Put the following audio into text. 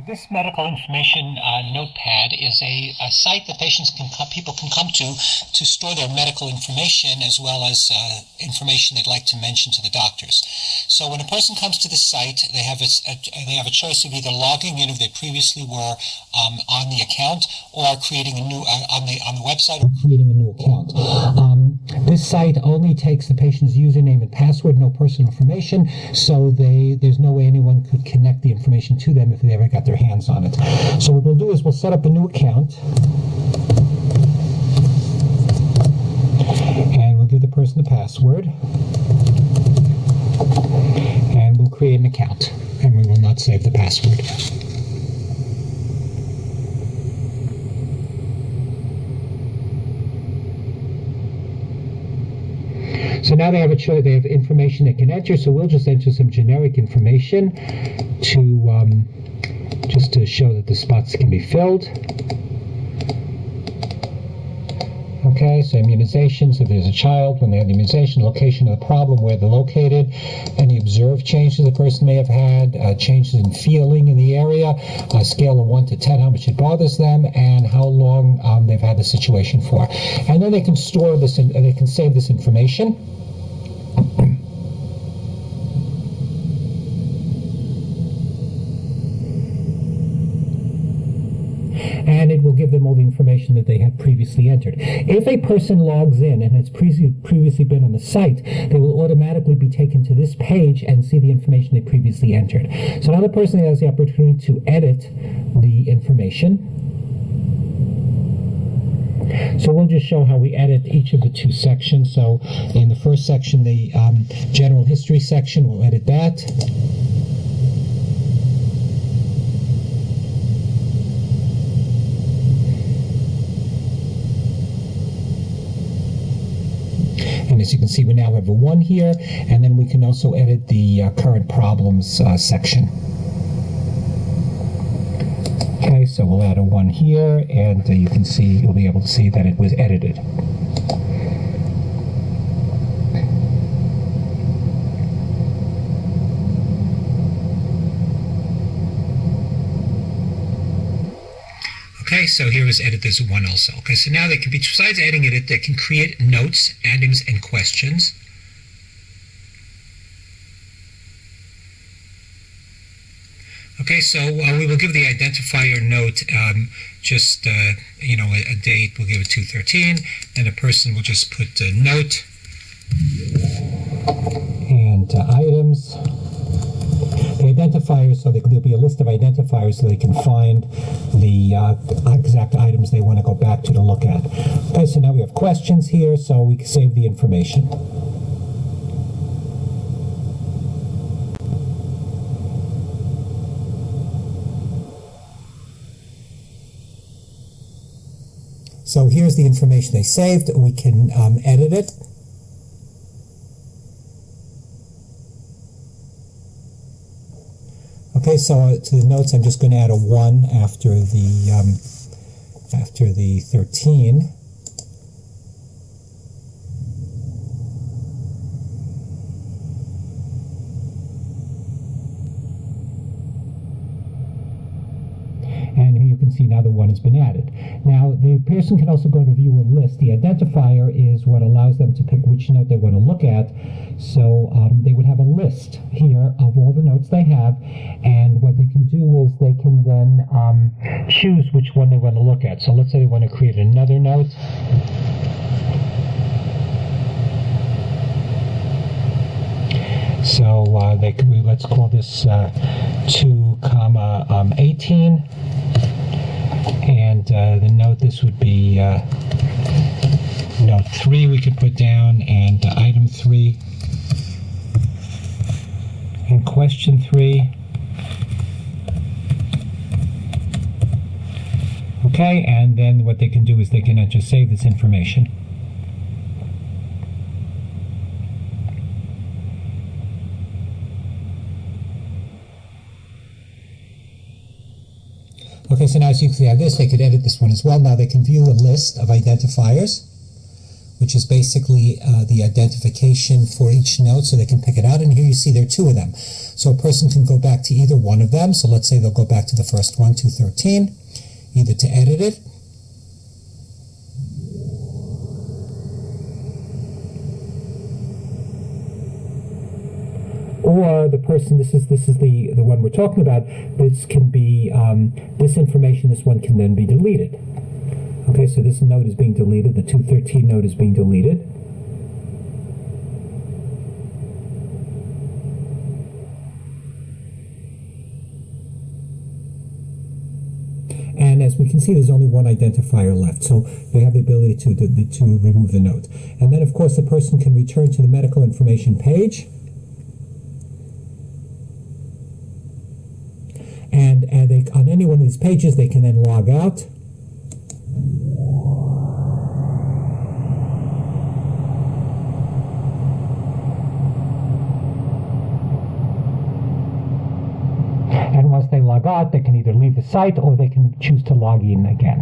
This medical information notepad is a site that people can come to store their medical information as well as information they'd like to mention to the doctors. So when a person comes to the site, they have a choice of either logging in if they previously were on the account, or creating a new on the website, or creating a new account. This site only takes the patient's username and password, no personal information, so there's no way anyone could connect the information to them if they ever got their hands on it. So what we'll do is we'll set up a new account, and we'll give the person the password, and we'll create an account, and we will not save the password. So now they have a choice. They have information they can enter. So we'll just enter some generic information just to show that the spots can be filled. Okay, so immunizations, if there's a child, when they have the immunization, location of the problem, where they're located, any observed changes the person may have had, changes in feeling in the area, a scale of 1 to 10, how much it bothers them, and how long they've had the situation for. And then they can store this, they can save this information. And it will give them all the information that they had previously entered. If a person logs in and has previously been on the site, they will automatically be taken to this page and see the information they previously entered. So now the person has the opportunity to edit the information. So we'll just show how we edit each of the two sections. So in the first section, the general history section, we'll edit that. And as you can see, we now have a 1 here, and then we can also edit the current problems section. Okay, so we'll add a 1 here, and you can see, you'll be able to see that it was edited. Okay, so here is edit this 1 also. Okay, so now they can be, besides editing it, they can create notes, addings, and questions. Okay, so we will give the identifier note just, a date. We'll give it 2/13, and a person will just put a note and items. The identifiers, so there'll be a list of identifiers so they can find the exact items they want to go back to look at. Okay, so now we have questions here, so we can save the information. So here's the information they saved. We can edit it. Okay, so to the notes, I'm just going to add a 1 after the 13. And here you can see now the 1 has been added. Now, the person can also go to view a list. The identifier is what allows them to pick which note they want to look at. So they would have a list here of all the notes they have, and what they can do is they can then choose which one they want to look at. So let's say they want to create another note. So let's call this 2,18. And the note, this would be note 3 we could put down, and item 3, and question 3. Okay, and then what they can do is they can just save this information. Okay, so now as you can see, have this, they could edit this one as well. Now they can view a list of identifiers, which is basically the identification for each note so they can pick it out. And here you see there are two of them. So a person can go back to either one of them. So let's say they'll go back to the first one, 213, either to edit it, or the person, this is the one we're talking about, this can be, this information, this one can then be deleted. Okay, so this note is being deleted, the 213 note is being deleted. And as we can see, there's only one identifier left, so they have the ability to remove the note. And then, of course, the person can return to the medical information page. And they, on any one of these pages, they can then log out. And once they log out, they can either leave the site or they can choose to log in again.